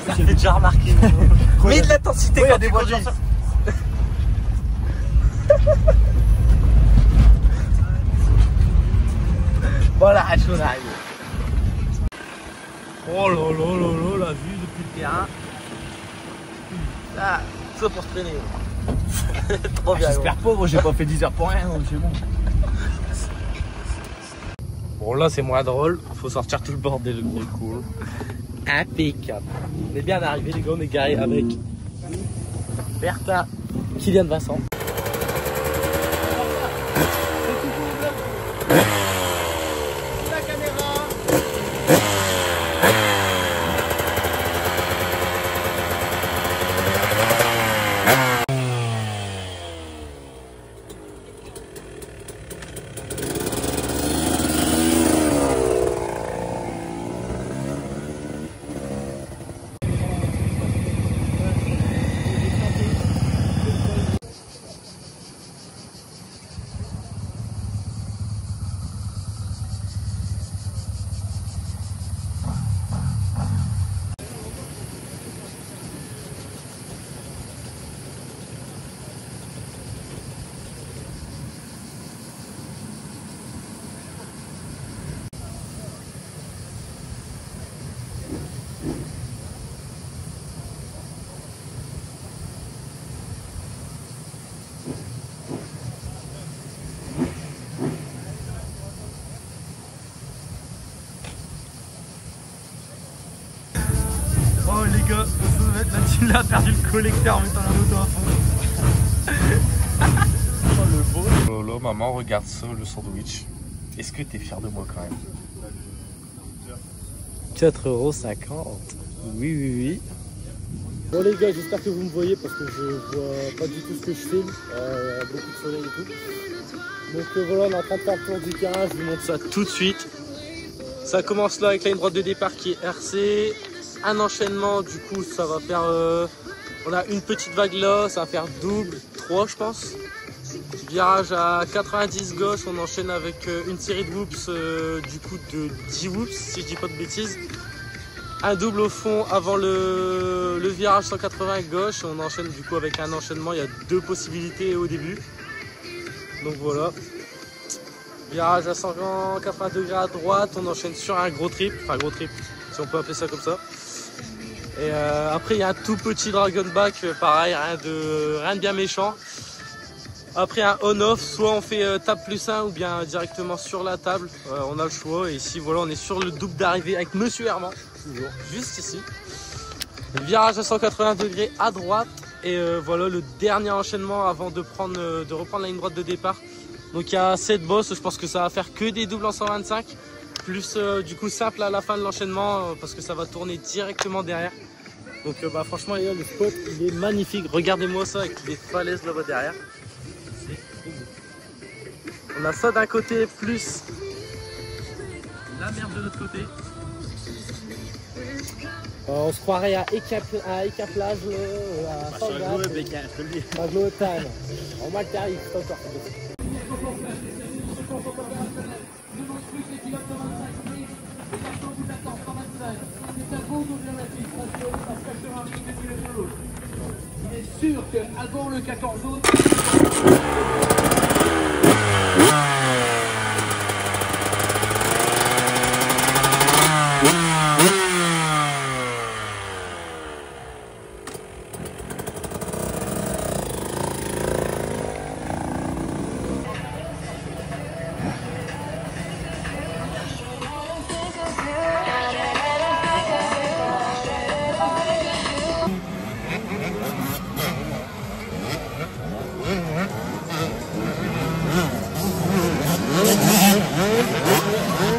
Ça fait déjà remarqué. Mais de l'intensité quand des voitures. Voilà, on arrive. Oh là là là là, la vue depuis le terrain. Là, ça pour se traîner. Trop bien. J'espère pas, moi j'ai pas fait 10 heures pour rien, donc c'est bon. Bon là c'est moins drôle, faut sortir tout le bordel, le gros cool. Impeccable. On est bien arrivé les gars, on est garé avec Bertha, Kylian Vincent. La caméra. Oh les gars, Mathilde a perdu le collecteur en mettant la moto à fond. Oh le beau. Lolo, maman, regarde ça, le sandwich. Est-ce que t'es fier de moi quand même? 4,50 €. Oui, oui, oui. Bon les gars, j'espère que vous me voyez parce que je vois pas du tout ce que je filme, beaucoup de soleil et tout. Donc voilà, on est en train de faire le tour du terrain, je vous montre ça tout de suite. Ça commence là avec la ligne droite de départ qui est RC. Un enchaînement, du coup ça va faire... on a une petite vague là, ça va faire double, 3 je pense. Virage à 90 gauche, on enchaîne avec une série de whoops, du coup de 10 whoops si je dis pas de bêtises. Un double au fond avant le virage 180 gauche, on enchaîne du coup avec un enchaînement, il y a 2 possibilités au début. Donc voilà. Virage à 180 degrés à droite, on enchaîne sur un gros trip, enfin gros trip si on peut appeler ça comme ça. Et après il y a un tout petit dragon back, pareil, rien de bien méchant. Après un on-off, soit on fait table +1 ou bien directement sur la table, on a le choix. Et ici voilà, on est sur le double d'arrivée avec Monsieur Herman, toujours, juste ici. Virage à 180 degrés à droite. Et voilà le dernier enchaînement avant de reprendre la ligne droite de départ. Donc il y a 7 bosses, je pense que ça va faire que des doubles en 125. Plus du coup simple à la fin de l'enchaînement parce que ça va tourner directement derrière. Donc bah, franchement les gars, le spot il est magnifique. Regardez-moi ça avec les falaises là-bas derrière. On a ça d'un côté plus la mer de l'autre côté. On se croirait à Ecaplage, à Fangat, à Glotan. En mal tarif, c'est encore. Il est sûr qu'avant le 14 août...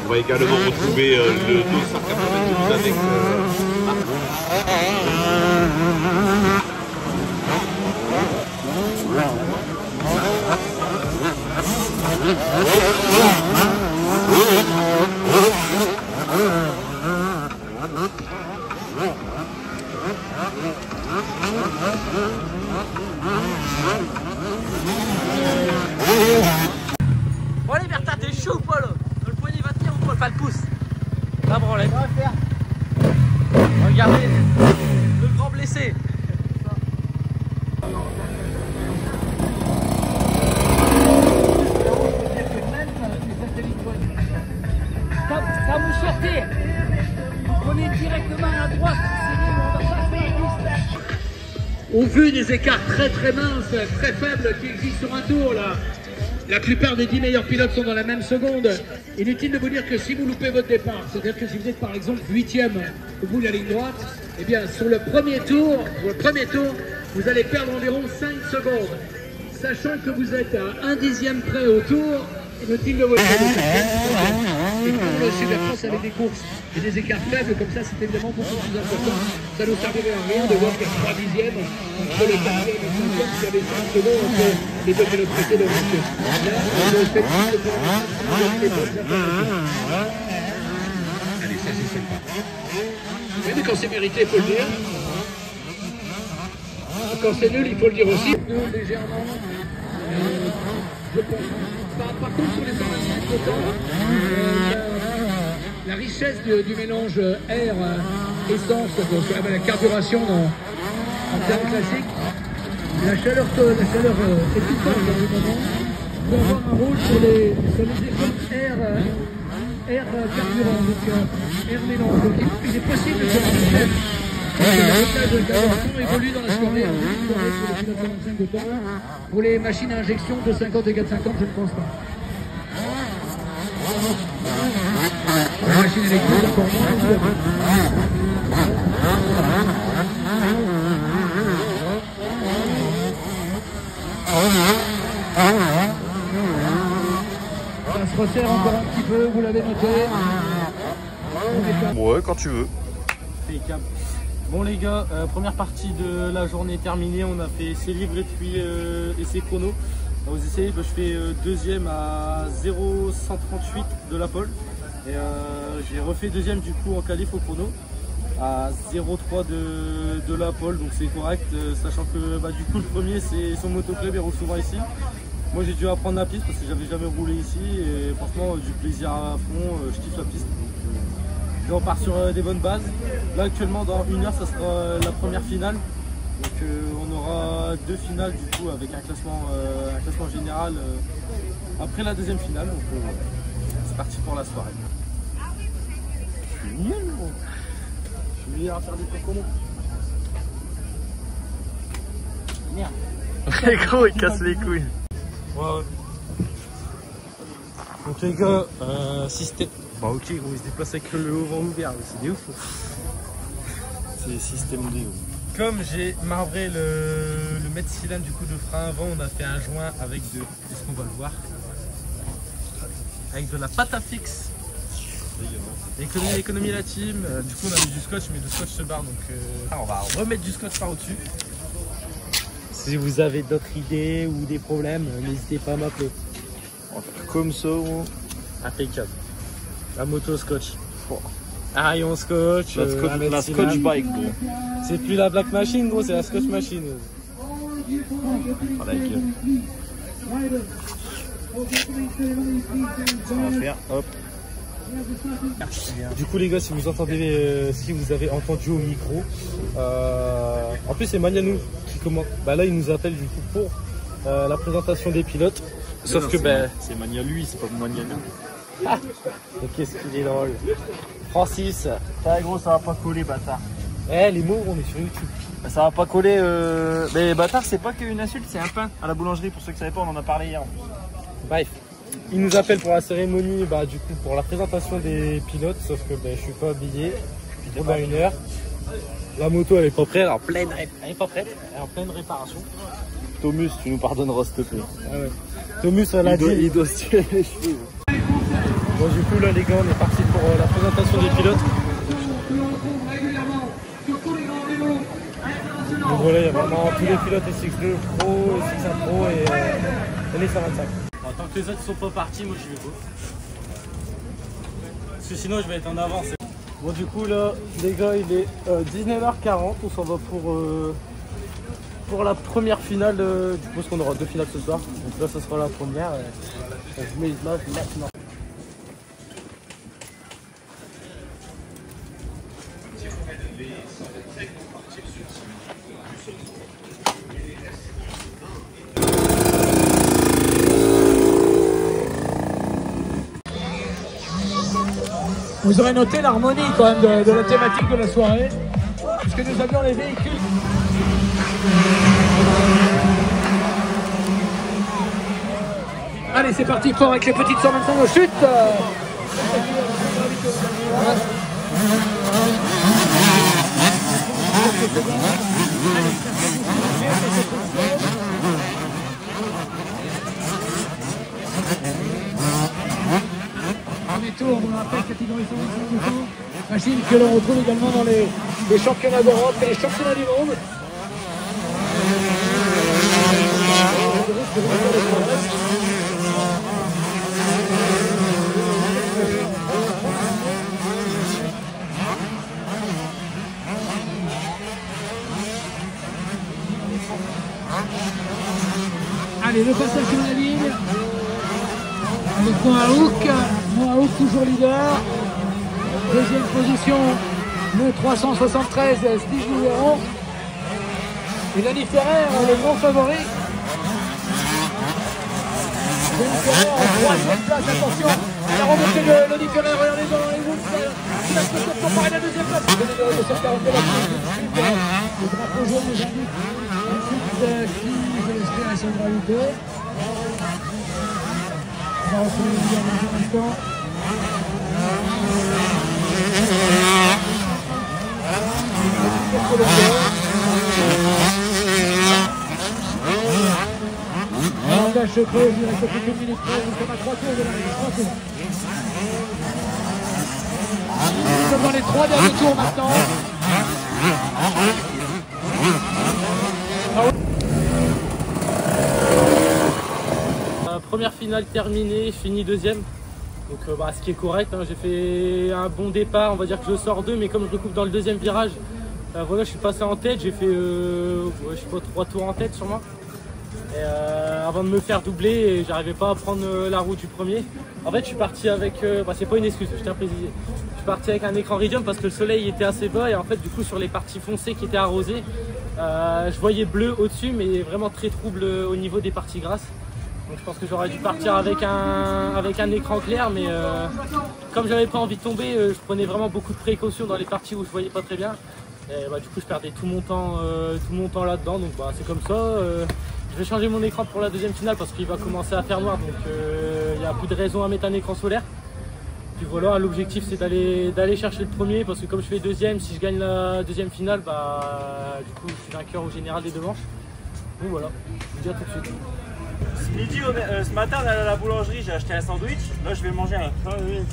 On va également retrouver le 292 avec Bon allez Bertha, t'es chaud ou pas là? Le poignet va tenir ou pas? Enfin le pouce. La branlette. va faire. Regardez, le grand blessé. Quand vous sortez, vous prenez directement à droite. Au vu des écarts très minces, très faibles qui existent sur un tour là, la plupart des 10 meilleurs pilotes sont dans la même seconde. Inutile de vous dire que si vous loupez votre départ, c'est-à-dire que si vous êtes par exemple 8e au bout de la ligne droite, eh bien sur le premier tour, vous allez perdre environ 5 secondes. Sachant que vous êtes à 1/10 près au tour, inutile de vous dire et pour le Super France avec des courses et des écarts faibles comme ça, c'est évidemment beaucoup plus important. Ça ne nous servirait à rien de voir qu'il y a 3 dixièmes entre le 4e et le 5e qui avait 5 secondes entre les deux pilotes précédents. Là, le fait allez, ça c'est sympa. Mais quand c'est mérité, il faut le dire. Quand c'est nul, il faut le dire aussi. Légèrement. Je pense. Par contre, sur les 125 de temps, la richesse du mélange air-essence, donc la carburation en termes classiques, la chaleur est plus forte dans le moment, peut avoir un rôle sur les efforts air carburant, donc air mélange. Donc il est possible de faire une richesse. Le réglage de carburation évolue dans la soirée, pour les pilotes 125 de temps. Pour les machines à injection de 50 et 450, je ne pense pas. La machine électrique, encore moins. Ça se resserre encore un petit peu, vous l'avez noté. Ouais, quand tu veux. Impeccable. Bon les gars, première partie de la journée terminée, on a fait essai libre et puis essai chrono. Aux essais, je fais deuxième à 0,138 de la pole et j'ai refait deuxième du coup en qualif au chrono à 0,3 de la pole, donc c'est correct, sachant que du coup le premier c'est son motoclub, il roule souvent ici. Moi j'ai dû apprendre la piste parce que j'avais jamais roulé ici et franchement du plaisir à fond, je kiffe la piste. Et on part sur des bonnes bases. Là actuellement dans 1 heure ça sera la première finale. Donc on aura 2 finales du coup avec un classement général après la deuxième finale. Donc c'est parti pour la soirée. Je suis nul gros. Je suis meilleur à faire des cocons. Merde. Les gros il casse les couilles. Ouais. Donc les gars, système. Bah ok gros, il se déplace avec le haut vent ouvert, c'est des ouf. C'est système D. Comme j'ai marbré le mètre cylindre du coup de frein avant, on a fait un joint avec de. Est-ce qu'on va le voir? Avec de la pâte à fixe. Économie la team. Du coup on a mis du scotch, mais le scotch se barre, donc on va remettre du scotch par au-dessus. Si vous avez d'autres idées ou des problèmes, n'hésitez pas à m'appeler. On va faire comme ça, gros. Impeccable. La moto scotch. Oh. Un rayon scotch. La scotch bike, gros. C'est plus la black machine, gros, c'est la scotch machine. On va faire, hop. Du coup les gars, si vous entendez, si vous avez entendu au micro, en plus c'est Manianou qui commente. Là il nous appelle du coup pour la présentation des pilotes. Sauf que c'est Mania lui, c'est pas Mania nous. Ah, mais qu'est-ce qu'il est drôle. Francis. Ah gros, ça va pas coller, bâtard. Eh les mots, on est sur YouTube. Ça va pas coller. Mais bâtard, c'est pas qu'une insulte, c'est un pain à la boulangerie. Pour ceux qui savaient pas, on en a parlé hier. Bref. Il nous appelle pour la cérémonie, du coup pour la présentation des pilotes, sauf que je suis pas habillé. On a 1 heure. La moto elle est pas prête, elle est pas prête, elle est en pleine réparation. Thomas, tu nous pardonneras s'il te plaît. Ah ouais. Thomas elle a dit. Il doit se tuer les cheveux. Bon du coup là les gars on est parti pour la présentation des pilotes. Donc voilà il y a vraiment tous les pilotes SX2 Pro, SX1 Pro et les 125. Tant que les autres sont pas partis, moi je vais pas. Parce que sinon je vais être en avance. Bon du coup là les gars il est 19h40, on s'en va pour la première finale. Je pense qu'on aura 2 finales ce soir. Donc là ça sera la première. Je mets les images maintenant. Vous aurez noté l'harmonie quand même de la thématique de la soirée, puisque nous avions les véhicules. Allez, c'est parti, fort avec les petites 125 de chute. Premier tour, on rappelle catégorie 125 motos. Machine que l'on retrouve également dans les championnats d'Europe et les championnats du monde. Allez, le passage sur la ligne. Avec Mohaouk toujours leader. Deuxième position, le 373, Steve Bouleron. Et Lani Ferrer, le grand favori. Lani Ferrer en troisième place, attention. La remontée de Lani Ferrer, regardez dans les routes. Il va se comparer la deuxième place. Le 240 le drapeau jaune nous indique ensuite qui, je l'espère, est son gravité. On va retrouver le leader dans un instant. Langage secret, il reste plus qu'une minute 13, nous sommes à 3 tours de l'arrivée, 3 tours. Nous sommes dans les 3 derniers tours maintenant. Première finale terminée, fini deuxième. Donc ce qui est correct, hein. J'ai fait un bon départ, on va dire que je sors 2, mais comme je recoupe dans le deuxième virage, voilà, je suis passé en tête, j'ai fait je sais pas, 3 tours en tête sûrement. Et avant de me faire doubler, j'arrivais pas à prendre la roue du premier. En fait je suis parti avec, c'est pas une excuse, je tiens à préciser. Je suis parti avec un écran Iridium parce que le soleil était assez bas et en fait du coup sur les parties foncées qui étaient arrosées, je voyais bleu au-dessus mais vraiment très trouble au niveau des parties grasses. Donc je pense que j'aurais dû partir avec un écran clair, mais comme j'avais pas envie de tomber, je prenais vraiment beaucoup de précautions dans les parties où je voyais pas très bien. Et du coup je perdais tout mon temps là-dedans, donc c'est comme ça. Je vais changer mon écran pour la deuxième finale parce qu'il va commencer à faire noir, donc il n'y a plus de raison à mettre un écran solaire. Puis voilà, l'objectif c'est d'aller chercher le premier parce que comme je fais deuxième, si je gagne la deuxième finale, du coup je suis vainqueur au général des 2 manches. Donc voilà, je vous dis à tout de suite. Ce matin, on est allé à la boulangerie, j'ai acheté un sandwich. Là, je vais manger un sandwich.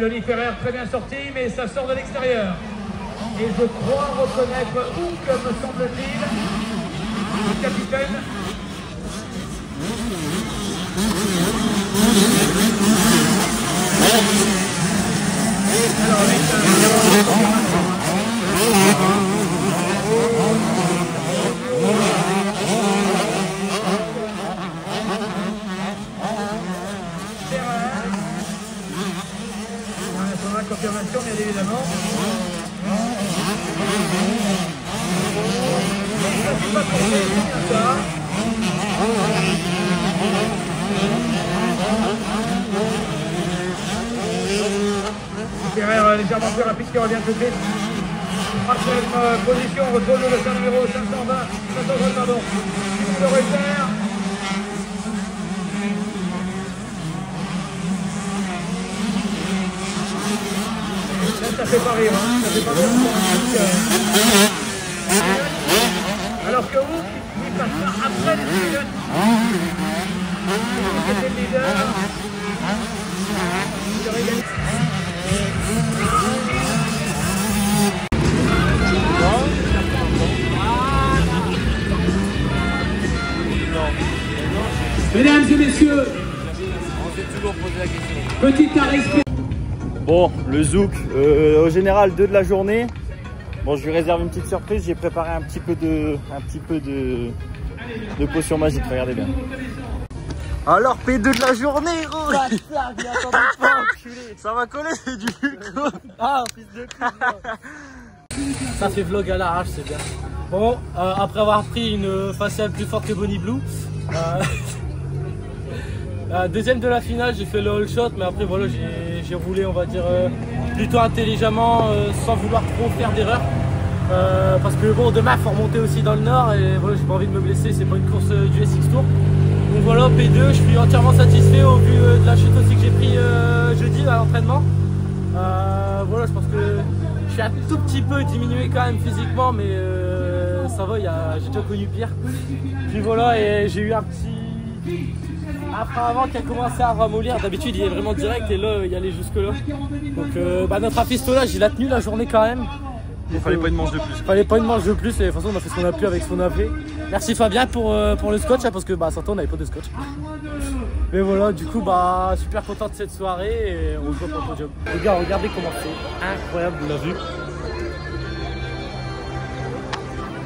Lani Ferrer très bien sorti, mais ça sort de l'extérieur. Et je crois reconnaître Hook, me semble-t-il, le capitaine. Alors confirmation, bien évidemment. Je ne suis pas trompé, c'est bien ça. Ferrer légèrement plus rapide qui revient tout de suite. Troisième position, on retrouve le leçon numéro 520, pardon. Le repère. Ça fait pas rire, hein. Ça fait pas rire. Alors que vous, il passera après les pilotes. C'était le leader. Il aurait gagné. Mesdames et messieurs, on s'est toujours posé la question. Petit arrêt. Bon, le zouk, au général 2 de la journée. Bon, je lui réserve une petite surprise. J'ai préparé un petit peu de potion magique. Regardez bien. Alors P2 de la journée, gros. Ça va coller, c'est du Fulco. Ah, fils de pute. Ça fait vlog à l'arrache, c'est bien. Bon, après avoir pris une faciale plus forte que Bonnie Blue, deuxième de la finale, j'ai fait le all shot, mais après voilà, j'ai roulé, on va dire, plutôt intelligemment, sans vouloir trop faire d'erreur. Parce que bon, demain, il faut remonter aussi dans le nord, et voilà, j'ai pas envie de me blesser, c'est pas une course du SX Tour. Donc voilà, P2, je suis entièrement satisfait au vu de la chute aussi que j'ai pris jeudi à l'entraînement. Voilà, je pense que je suis un tout petit peu diminué quand même physiquement, mais ça va, j'ai déjà connu pire. Puis voilà, et j'ai eu un petit... Après avant qui a commencé à ramollir, d'habitude il est vraiment direct et là il allait jusque là. Donc notre apistolage il a tenu la journée quand même. Il fallait pas une manche de plus. Il fallait pas une manche de plus et de toute façon on a fait ce qu'on a pu avec ce qu'on a fait. Merci Fabien pour le scotch hein, parce que sans toi on n'avait pas de scotch. Mais voilà, du coup super content de cette soirée et on se voit pour le podium. Les gars, regardez comment c'est incroyable, vous l'avez vu.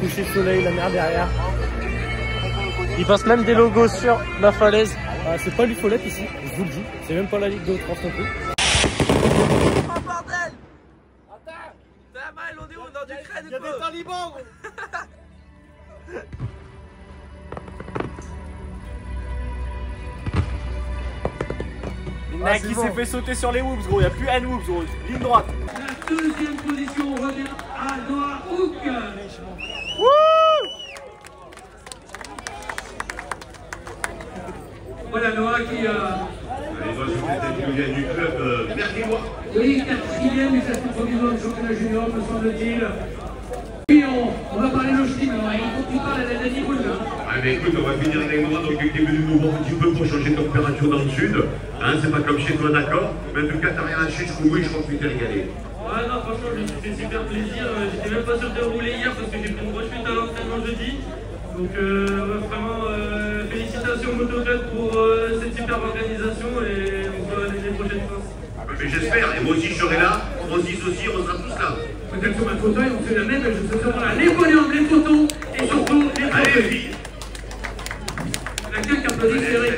Coucher de soleil, la mer derrière. Il passe même des logos sur la falaise. C'est pas l'UFOLEP ici, je vous le dis. C'est même pas la Ligue de France non plus. Oh bordel! Attends! T'as mal, on est où? Dans du crâne? Il y a des talibans! Il y en a qui s'est fait sauter sur les whoops, gros. Il n'y a plus un whoops, gros. Ligne droite. La deuxième position revient à Noah Hook. Voilà Noah qui a... Allez, du club berlinois. Oui, 4e du classement provisoire du championnat junior, me semble-t-il. Puis on va parler de Chine, alors il faut que tu parles à la Niboul. Ah mais écoute, on va finir avec moi, donc tu es venu nous voir un petit peu pour changer de température dans le sud. Hein, c'est pas comme chez toi, d'accord? Mais en tout cas, t'as rien lâché jusqu'au bout et je crois que tu t'es régalé. Ouais, non, franchement, je me suis fait super plaisir. J'étais même pas sûr de rouler hier parce que j'ai pris une grosse chute à l'entraînement jeudi. Donc, vraiment, félicitations au Motoclub pour cette superbe organisation et on se voit les prochaines fois. Mais j'espère, et moi aussi je serai là, Francis aussi, on sera tous là. Peut-être sur ma fauteuil, on fait la même, mais je sais pas, les podiums, les photos et surtout les Allez, trophées. vite. La quelqu'un applaudit Cédric,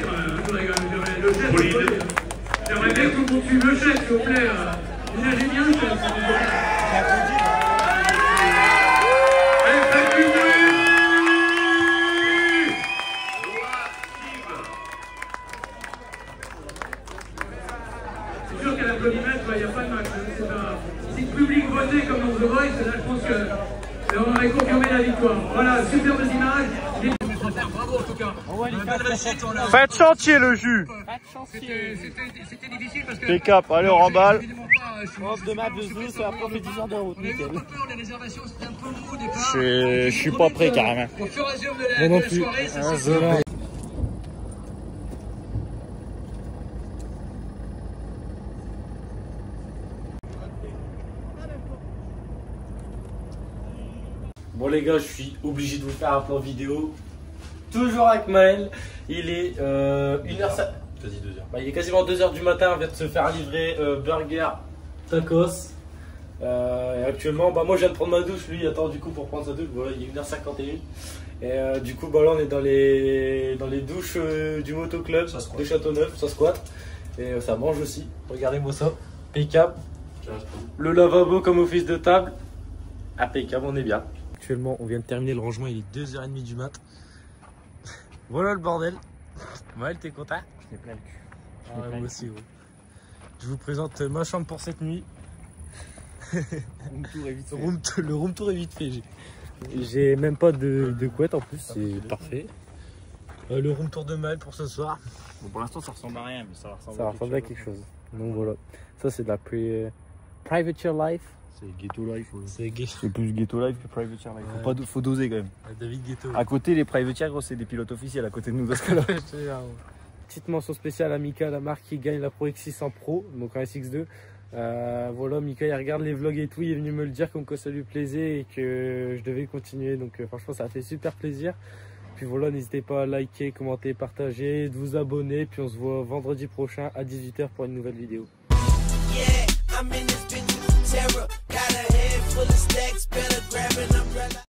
le chef. Pauline. J'aimerais bien que vous poursuiviez le chef, s'il vous plaît. Vous nagez bien, le chef. Allez, faites du bruit. C'est sûr qu'à l'applaudimètre, il n'y a pas de match. Si le public votait comme dans The Voice, là, je pense qu'on aurait confirmé la victoire. Voilà, superbes images. Bravo en tout cas. Faites chantier le jus. C'était difficile parce que... Pick up, allez, on remballe. Off de map de Zou, ça va prendre 10 heures de route, nickel. Les réservations, c'était un peu lourd au départ. Je suis pas prêt carrément. Au fur et à mesure de la soirée, ça s'est... Bon les gars, je suis obligé de vous faire un plan vidéo. Toujours avec Maël. Il est 1h... Quasi 2h. Bah, il est quasiment 2h du matin. On vient de se faire livrer burger, tacos. Et actuellement, moi je viens de prendre ma douche. Lui il attend du coup pour prendre sa douche. Voilà, il est 1h51. Et du coup, là on est dans les douches du motoclub de Châteauneuf. Ça squatte. Et ça mange aussi. Regardez-moi ça. Impeccable. Le lavabo comme office de table. Impeccable, on est bien. Actuellement, on vient de terminer le rangement, il est 2h30 du mat. Voilà le bordel. Maël, t'es content? Je n'ai plein le cul. Ah, moi aussi, ouais. Je vous présente ma chambre pour cette nuit. Le room tour est vite fait. J'ai même pas de couette en plus, c'est parfait. Le room tour de Maël pour ce soir. Bon, pour l'instant, ça ressemble à rien, mais ça Ça ressemble à quelque chose. Donc voilà. Ça, c'est de la Privateer Life. C'est Ghetto Life. Ouais. C'est plus Ghetto Life que Privateer Life. Ouais. Faut doser quand même. David Ghetto. À côté, les Privateers, gros, c'est des pilotes officiels à côté de nous dans ce cas-là. Petite mention spéciale à Mika, la marque qui gagne la Pro X600 Pro, donc un SX2. Voilà, Mika il regarde les vlogs et tout, il est venu me le dire comme quoi ça lui plaisait et que je devais continuer. Donc franchement, ça a fait super plaisir. Puis voilà, n'hésitez pas à liker, commenter, partager, de vous abonner. Puis on se voit vendredi prochain à 18h pour une nouvelle vidéo. Yeah, I'm in this bitch, terror.